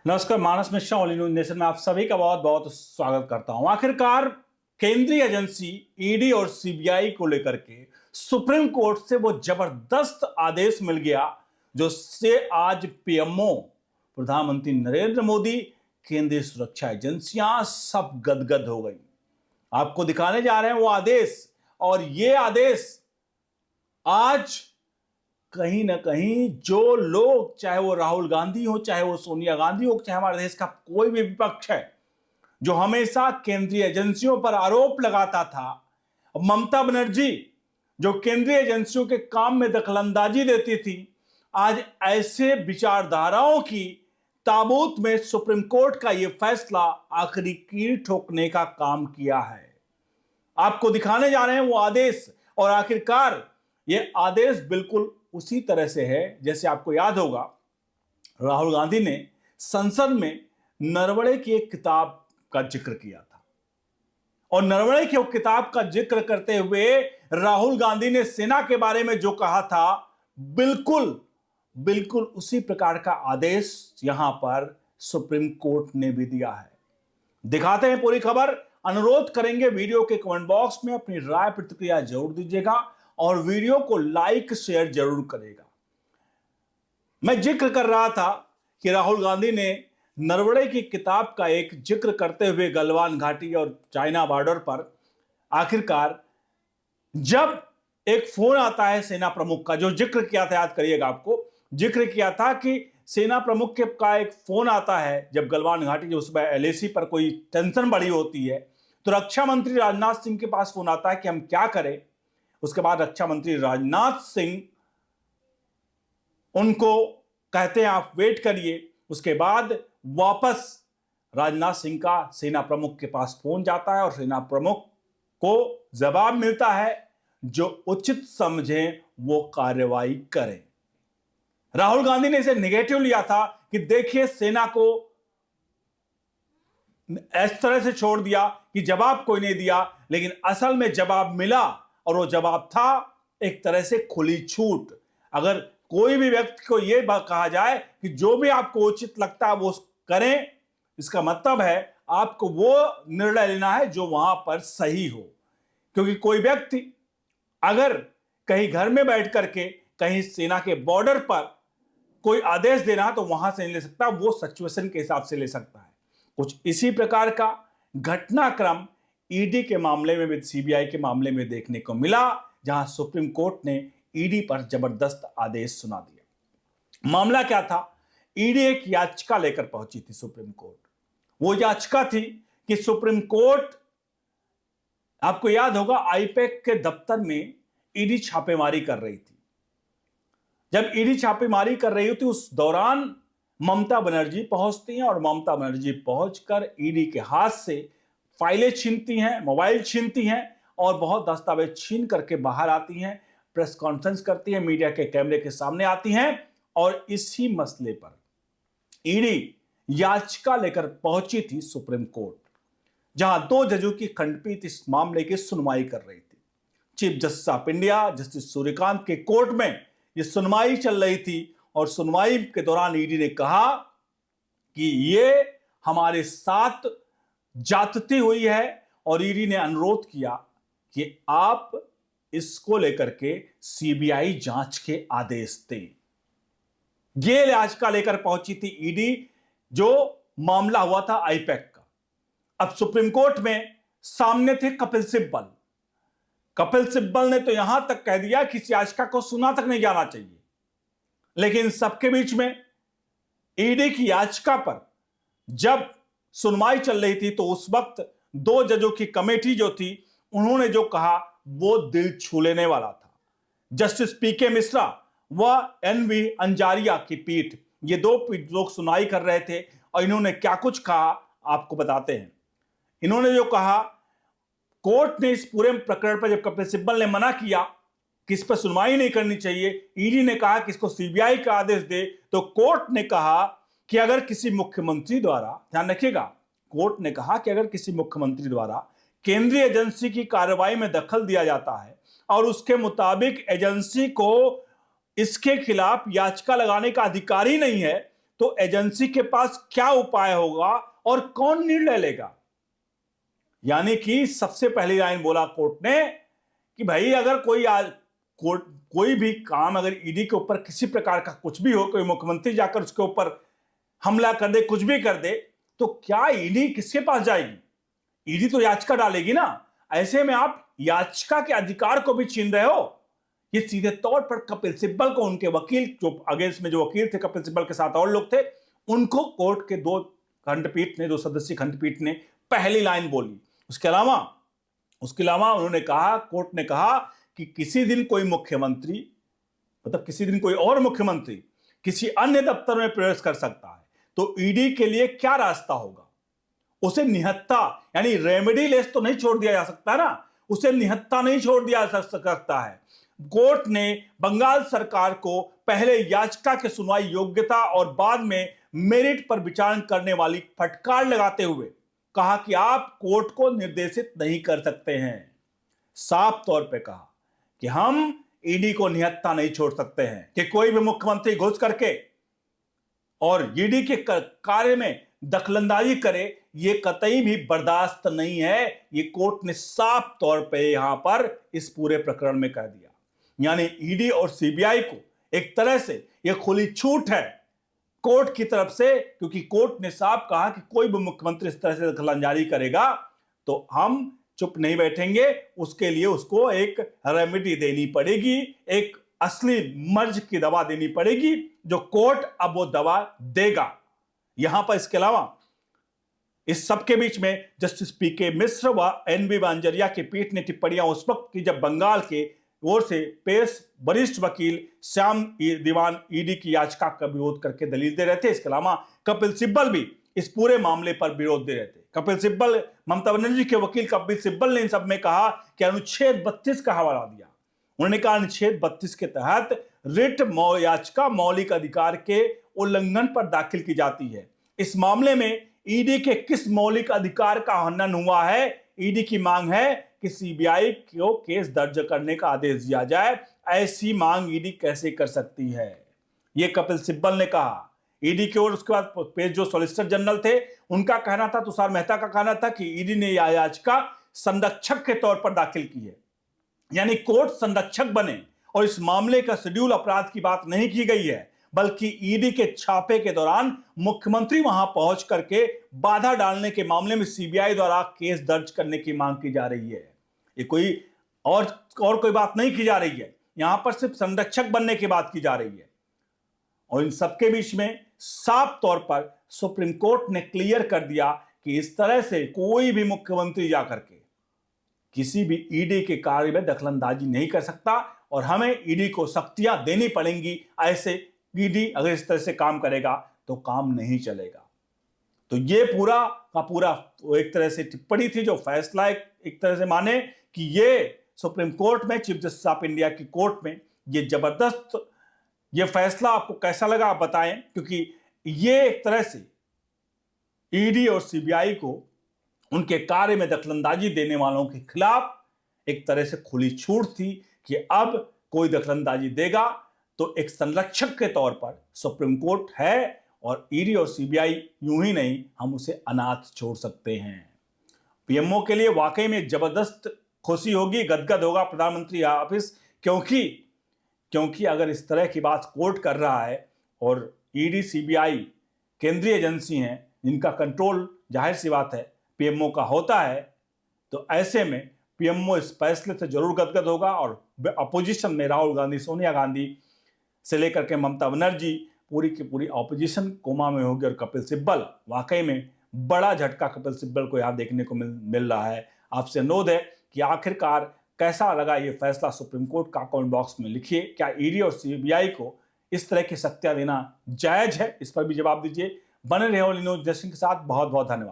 नमस्कार, मानस Mishra all news nation में आप सभी का बहुत बहुत स्वागत करता हूं। आखिरकार केंद्रीय एजेंसी ईडी और सीबीआई को लेकर के सुप्रीम कोर्ट से वो जबरदस्त आदेश मिल गया जो से आज पीएमओ प्रधानमंत्री नरेंद्र मोदी, केंद्रीय सुरक्षा एजेंसियां सब गदगद हो गई। आपको दिखाने जा रहे हैं वो आदेश, और ये आदेश आज कहीं ना कहीं जो लोग, चाहे वो राहुल गांधी हो, चाहे वो सोनिया गांधी हो, चाहे हमारे देश का कोई भी विपक्ष है जो हमेशा केंद्रीय एजेंसियों पर आरोप लगाता था, ममता बनर्जी जो केंद्रीय एजेंसियों के काम में दखलंदाजी देती थी, आज ऐसे विचारधाराओं की ताबूत में सुप्रीम कोर्ट का यह फैसला आखिरी कील ठोकने का काम किया है। आपको दिखाने जा रहे हैं वो आदेश, और आखिरकार ये आदेश बिल्कुल उसी तरह से है जैसे आपको याद होगा राहुल गांधी ने संसद में नरवणे की एक किताब का जिक्र किया था, और नरवणे की किताब का जिक्र करते हुए राहुल गांधी ने सेना के बारे में जो कहा था, बिल्कुल बिल्कुल उसी प्रकार का आदेश यहां पर सुप्रीम कोर्ट ने भी दिया है। दिखाते हैं पूरी खबर। अनुरोध करेंगे वीडियो के कमेंट बॉक्स में अपनी राय प्रतिक्रिया जरूर दीजिएगा और वीडियो को लाइक शेयर जरूर करेगा। मैं जिक्र कर रहा था कि राहुल गांधी ने नरवणे की किताब का एक जिक्र करते हुए गलवान घाटी और चाइना बॉर्डर पर आखिरकार जब एक फोन आता है सेना प्रमुख का, जो जिक्र किया था, याद करिएगा, आपको जिक्र किया था कि सेना प्रमुख के का एक फोन आता है जब गलवान घाटी, जो उसमें एलएसी पर कोई टेंशन बड़ी होती है, तो रक्षा मंत्री राजनाथ सिंह के पास फोन आता है कि हम क्या करें। उसके बाद रक्षा मंत्री राजनाथ सिंह उनको कहते हैं आप वेट करिए। उसके बाद वापस राजनाथ सिंह का सेना प्रमुख के पास फोन जाता है और सेना प्रमुख को जवाब मिलता है जो उचित समझें वो कार्रवाई करें। राहुल गांधी ने इसे नेगेटिव लिया था कि देखिए सेना को इस तरह से छोड़ दिया कि जवाब कोई नहीं दिया, लेकिन असल में जवाब मिला, और वो जवाब था एक तरह से खुली छूट। अगर कोई भी व्यक्ति को यह कहा जाए कि जो भी आपको उचित लगता है वो करें, इसका मतलब है आपको वो निर्णय लेना है जो वहां पर सही हो। क्योंकि कोई व्यक्ति अगर कहीं घर में बैठ करके कहीं सेना के बॉर्डर पर कोई आदेश देना तो वहां से नहीं ले सकता, वो सिचुएशन के हिसाब से ले सकता है। कुछ इसी प्रकार का घटनाक्रम ईडी के मामले में भी, सीबीआई के मामले में देखने को मिला, जहां सुप्रीम कोर्ट ने ईडी पर जबरदस्त आदेश सुना दिया। मामला क्या था? ईडी एक याचिका लेकर पहुंची थी सुप्रीम कोर्ट। वो याचिका थी कि सुप्रीम कोर्ट, आपको याद होगा, आईपैक के दफ्तर में ईडी छापेमारी कर रही थी। जब ईडी छापेमारी कर रही थी उस दौरान ममता बनर्जी पहुंचती हैं, और ममता बनर्जी पहुंचकर ईडी के हाथ से फाइलें छीनती हैं, मोबाइल छीनती हैं, और बहुत दस्तावेज छीन करके बाहर आती हैं, प्रेस कॉन्फ्रेंस करती हैं, मीडिया के कैमरे के सामने आती हैं, और इसी मसले पर ईडी याचिका लेकर पहुंची थी सुप्रीम कोर्ट, जहां 2 जजों की खंडपीठ इस मामले की सुनवाई कर रही थी। Chief justice of India justice Suryakant के कोर्ट में यह सुनवाई चल रही थी, और सुनवाई के दौरान ईडी ने कहा कि यह हमारे साथ जाती हुई है, और ईडी ने अनुरोध किया कि आप इसको लेकर के सीबीआई जांच के आदेश दें। ये याचिका लेकर पहुंची थी ईडी, जो मामला हुआ था आईपैक का। अब सुप्रीम कोर्ट में सामने थे कपिल सिब्बल। कपिल सिब्बल ने तो यहां तक कह दिया कि इस याचिका को सुना तक नहीं जाना चाहिए, लेकिन सबके बीच में ईडी की याचिका पर जब सुनवाई चल रही थी तो उस वक्त 2 जजों की कमेटी जो थी, उन्होंने जो कहा वो दिल छू लेने वाला था। जस्टिस पीके मिश्रा व एनवी अंजारिया की पीठ, ये 2 लोग सुनवाई कर रहे थे, और इन्होंने क्या कुछ कहा आपको बताते हैं। इन्होंने जो कहा, कोर्ट ने इस पूरे प्रकरण पर जब कपिल सिब्बल ने मना किया कि इस पर सुनवाई नहीं करनी चाहिए, ईडी ने कहा कि इसको सीबीआई का आदेश दे, तो कोर्ट ने कहा कि अगर किसी मुख्यमंत्री द्वारा, ध्यान रखिएगा, कोर्ट ने कहा कि अगर किसी मुख्यमंत्री द्वारा केंद्रीय एजेंसी की कार्रवाई में दखल दिया जाता है और उसके मुताबिक एजेंसी को इसके खिलाफ याचिका लगाने का अधिकार ही नहीं है, तो एजेंसी के पास क्या उपाय होगा और कौन निर्णय लेगा। यानी कि सबसे पहली लाइन बोला कोर्ट ने कि भाई अगर कोई भी काम अगर ईडी के ऊपर किसी प्रकार का कुछ भी हो, कोई मुख्यमंत्री जाकर उसके ऊपर हमला कर दे, कुछ भी कर दे, तो क्या ईडी किसके पास जाएगी? ईडी तो याचिका डालेगी ना। ऐसे में आप याचिका के अधिकार को भी छीन रहे हो। ये सीधे तौर पर कपिल सिब्बल को, उनके वकील जो अगेंस्ट में जो वकील थे कपिल सिब्बल के साथ और लोग थे, उनको कोर्ट के दो सदस्यीय खंडपीठ ने पहली लाइन बोली। उसके अलावा उन्होंने कहा, कोर्ट ने कहा कि किसी दिन कोई मुख्यमंत्री, मतलब किसी दिन कोई और मुख्यमंत्री किसी अन्य दफ्तर में प्रवेश कर सकता है, तो ईडी के लिए क्या रास्ता होगा? उसे निहत्था यानी रेमेडीलेस तो नहीं छोड़ दिया जा सकता ना, उसे निहत्था नहीं छोड़ दिया जा सकता है। कोर्ट ने बंगाल सरकार को पहले याचिका की सुनवाई योग्यता और बाद में मेरिट पर विचार करने वाली फटकार लगाते हुए कहा कि आप कोर्ट को निर्देशित नहीं कर सकते हैं। साफ तौर पे कहा कि हम ईडी को निहत्था नहीं छोड़ सकते हैं कि कोई भी मुख्यमंत्री घुस करके और ईडी के कार्य में दखलंदाजी करे, ये कतई भी बर्दाश्त नहीं है। ये कोर्ट ने साफ तौर पे यहां पर इस पूरे प्रकरण में कह दिया। यानी ईडी और सीबीआई को एक तरह से यह खुली छूट है कोर्ट की तरफ से, क्योंकि कोर्ट ने साफ कहा कि कोई भी मुख्यमंत्री इस तरह से दखलंदाजी करेगा तो हम चुप नहीं बैठेंगे, उसके लिए उसको एक रेमेडी देनी पड़ेगी, एक असली मर्ज की दवा देनी पड़ेगी, जो कोर्ट अब वो दवा देगा। यहां पर इसके अलावा इस सबके बीच में जस्टिस पीके मिश्र व एनबी बांजरिया की पीठ ने टिप्पणियां उस वक्त की जब बंगाल के ओर से पेश वरिष्ठ वकील श्याम दीवान ईडी की याचिका का विरोध करके दलील दे रहे थे। इसके अलावा कपिल सिब्बल भी इस पूरे मामले पर विरोध दे रहे थे। कपिल सिब्बल, ममता बनर्जी के वकील कपिल सिब्बल ने इन सब में कहा कि अनुच्छेद 32 का हवाला दिया। उन्होंने कहा अनुच्छेद 32 के तहत रिट याचिका मौलिक अधिकार के उल्लंघन पर दाखिल की जाती है। इस मामले में ईडी के किस मौलिक अधिकार का हनन हुआ है? ईडी की मांग है कि सीबीआई को केस दर्ज करने का आदेश दिया जाए। ऐसी मांग ईडी कैसे कर सकती है? यह कपिल सिब्बल ने कहा। ईडी की ओर उसके बाद पेश जो सॉलिसिटर जनरल थे, उनका कहना था, तुषार मेहता का कहना था कि ईडी ने यह याचिका संरक्षक के तौर पर दाखिल की है, यानी कोर्ट संरक्षक बने और इस मामले का शेड्यूल अपराध की बात नहीं की गई है, बल्कि ईडी के छापे के दौरान मुख्यमंत्री वहां पहुंच करके बाधा डालने के मामले में सीबीआई द्वारा केस दर्ज करने की मांग की जा रही है। ये कोई और कोई बात नहीं की जा रही है, यहां पर सिर्फ संरक्षक बनने की बात की जा रही है। और इन सबके बीच में साफ तौर पर सुप्रीम कोर्ट ने क्लियर कर दिया कि इस तरह से कोई भी मुख्यमंत्री जाकर के किसी भी ईडी के कार्य में दखलंदाजी नहीं कर सकता और हमें ईडी को सख्तियां देनी पड़ेंगी। ऐसे ईडी अगर इस तरह से काम करेगा तो काम नहीं चलेगा। तो ये पूरा का पूरा एक तरह से टिप्पणी थी, जो फैसला एक तरह से माने कि ये सुप्रीम कोर्ट में, चीफ जस्टिस ऑफ इंडिया की कोर्ट में ये जबरदस्त ये फैसला आपको कैसा लगा आप बताएं, क्योंकि ये एक तरह से ईडी और सीबीआई को उनके कार्य में दखलंदाजी देने वालों के खिलाफ एक तरह से खुली छूट थी कि अब कोई दखलंदाजी देगा तो एक संरक्षक के तौर पर सुप्रीम कोर्ट है और ईडी और सीबीआई यूं ही नहीं, हम उसे अनाथ छोड़ सकते हैं। पीएमओ के लिए वाकई में जबरदस्त खुशी होगी, गदगद होगा प्रधानमंत्री ऑफिस, क्योंकि अगर इस तरह की बात कोर्ट कर रहा है और ईडी सीबीआई केंद्रीय एजेंसी हैं जिनका कंट्रोल जाहिर सी बात है पीएमओ का होता है, तो ऐसे में पीएमओ इस फैसले से जरूर गदगद होगा और अपोजिशन में राहुल गांधी, सोनिया गांधी से लेकर के ममता बनर्जी पूरी की पूरी ऑपोजिशन कोमा में होगी। और कपिल सिब्बल, वाकई में बड़ा झटका कपिल सिब्बल को यहाँ देखने को मिल रहा है। आपसे अनुरोध है कि आखिरकार कैसा लगा ये फैसला सुप्रीम कोर्ट का, कमेंट बॉक्स में लिखिए। क्या ईडी और सीबीआई को इस तरह की शक्तियां देना जायज है? इस पर भी जवाब दीजिए। बने रहे न्यूज़ नेशन के साथ। बहुत बहुत धन्यवाद।